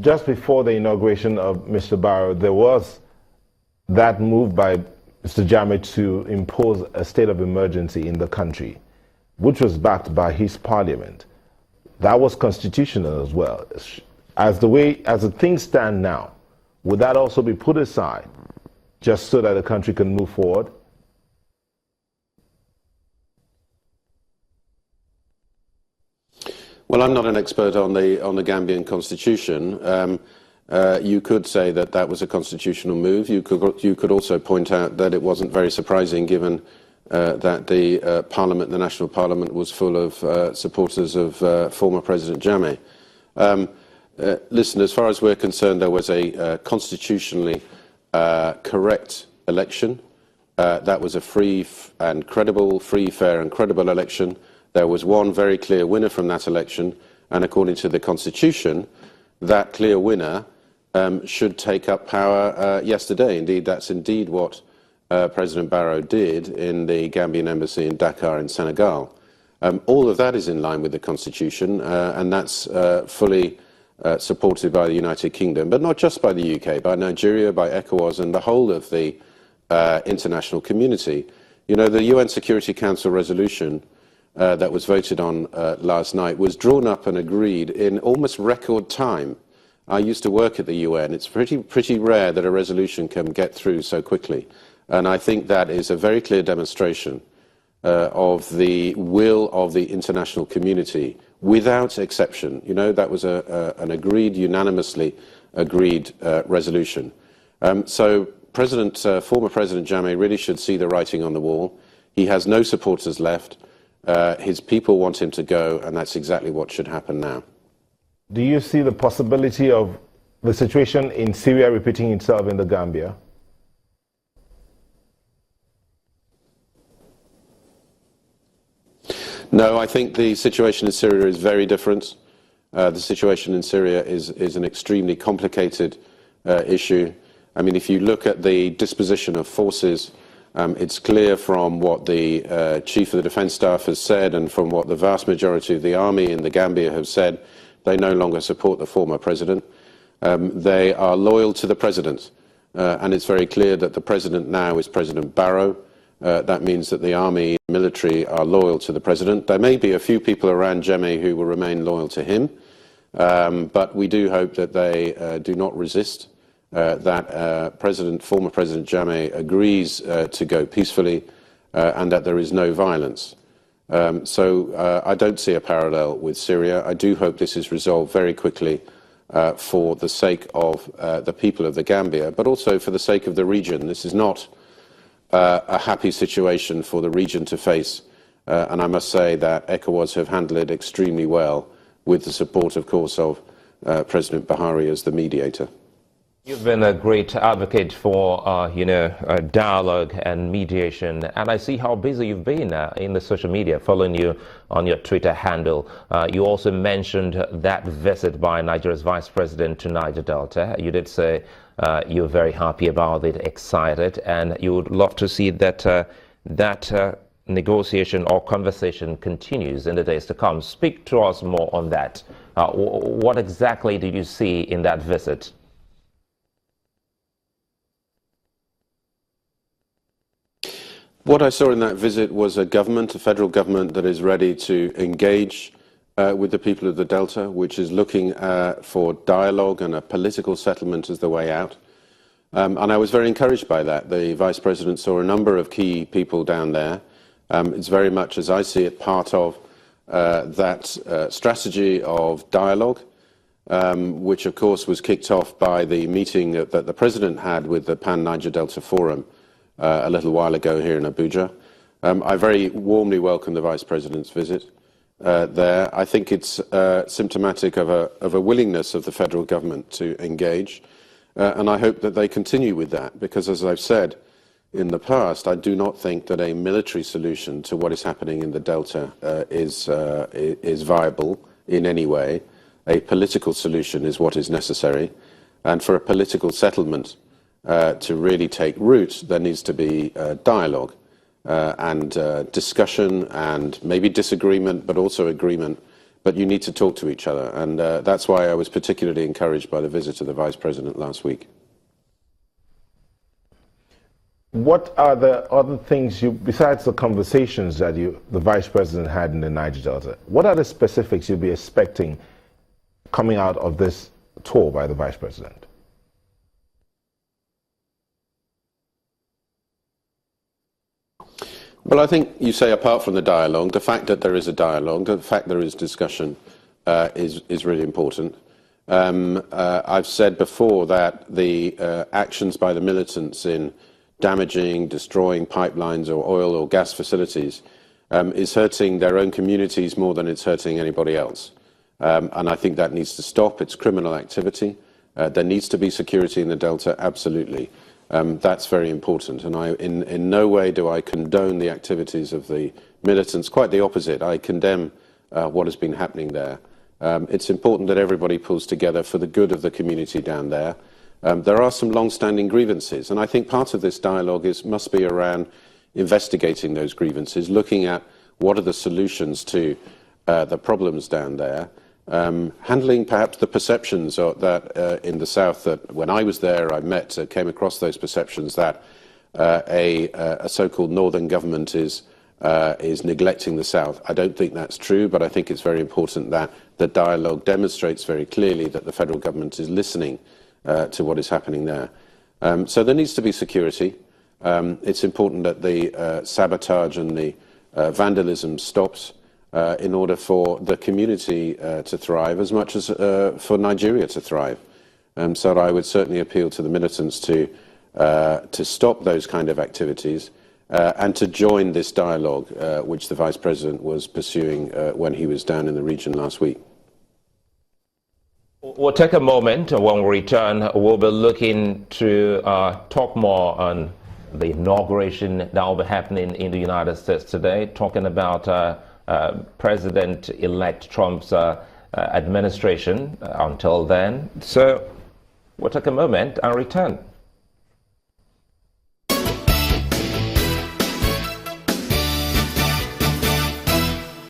just before the inauguration of Mr. Barrow, there was that move by Mr. Jammeh to impose a state of emergency in the country, which was backed by his parliament. That was constitutional as well. As the things stand now, would that also be put aside just so that the country can move forward? Well, I'm not an expert on the Gambian constitution. You could say that that was a constitutional move. You could also point out that it wasn't very surprising, given that the parliament, the national parliament, was full of supporters of former President Jammeh. Listen, as far as we're concerned, there was a constitutionally correct election. That was a free, fair and credible election. There was one very clear winner from that election, and according to the Constitution, that clear winner should take up power yesterday. Indeed, that's indeed what President Barrow did in the Gambian embassy in Dakar in Senegal. All of that is in line with the Constitution, and that's fully supported by the United Kingdom, but not just by the UK, by Nigeria, by ECOWAS, and the whole of the international community. You know, the UN Security Council resolution that was voted on last night was drawn up and agreed in almost record time. I used to work at the UN. It's pretty rare that a resolution can get through so quickly. And I think that is a very clear demonstration of the will of the international community, without exception. You know, that was an unanimously agreed resolution. So former President Jammeh really should see the writing on the wall. He has no supporters left. His people want him to go, and that's exactly what should happen now. Do you see the possibility of the situation in Syria repeating itself in the Gambia? No, I think the situation in Syria is very different. The situation in Syria is an extremely complicated issue. I mean, if you look at the disposition of forces, it's clear from what the Chief of the Defence Staff has said and from what the vast majority of the army in the Gambia have said, they no longer support the former president. They are loyal to the president. And it's very clear that the president now is President Barrow. That means that the army and military are loyal to the president. There may be a few people around Jammeh who will remain loyal to him, but we do hope that they do not resist, that former President Jammeh agrees to go peacefully and that there is no violence. So I don't see a parallel with Syria. I do hope this is resolved very quickly for the sake of the people of the Gambia, but also for the sake of the region. This is not a happy situation for the region to face, and I must say that ECOWAS have handled it extremely well, with the support, of course, of President Buhari as the mediator. You've been a great advocate for, dialogue and mediation, and I see how busy you've been in the social media, following you on your Twitter handle. You also mentioned that visit by Nigeria's Vice President to Niger Delta. You did say you're very happy about it, excited, and you would love to see that negotiation or conversation continues in the days to come. Speak to us more on that. What exactly did you see in that visit? What I saw in that visit was a federal government that is ready to engage with the people of the Delta, which is looking for dialogue and a political settlement as the way out. And I was very encouraged by that. The Vice President saw a number of key people down there. It's very much, as I see it, part of that strategy of dialogue, which of course was kicked off by the meeting that the President had with the Pan-Niger Delta Forum a little while ago here in Abuja. I very warmly welcome the Vice President's visit there. I think it's symptomatic of a willingness of the federal government to engage, and I hope that they continue with that, because as I've said in the past, I do not think that a military solution to what is happening in the Delta is viable in any way. A political solution is what is necessary, and for a political settlement to really take root, there needs to be dialogue and discussion and maybe disagreement, but also agreement but you need to talk to each other. And that's why I was particularly encouraged by the visit of the Vice President last week. What are the other things besides the conversations that the Vice President had in the Niger Delta, what are the specifics you'll be expecting coming out of this tour by the Vice President? Well, I think you say apart from the dialogue, the fact that there is a dialogue, the fact there is discussion is really important. I've said before that the actions by the militants in damaging, destroying pipelines or oil or gas facilities is hurting their own communities more than it's hurting anybody else. And I think that needs to stop. It's criminal activity. There needs to be security in the Delta, absolutely. That's very important. And in no way do I condone the activities of the militants. Quite the opposite. I condemn what has been happening there. It's important that everybody pulls together for the good of the community down there. There are some long-standing grievances, and I think part of this dialogue must be around investigating those grievances, looking at what are the solutions to the problems down there, handling perhaps the perceptions that in the south that when I was there I came across those perceptions that a so-called northern government is neglecting the south. I don't think that's true, but I think it's very important that the dialogue demonstrates very clearly that the federal government is listening to what is happening there. So there needs to be security. It's important that the sabotage and the vandalism stops in order for the community to thrive as much as for Nigeria to thrive. So I would certainly appeal to the militants to stop those kind of activities and to join this dialogue which the Vice President was pursuing when he was down in the region last week. We'll take a moment. When we return, we'll be looking to talk more on the inauguration that will be happening in the United States today, talking about President-elect Trump's administration until then. So we'll take a moment and return.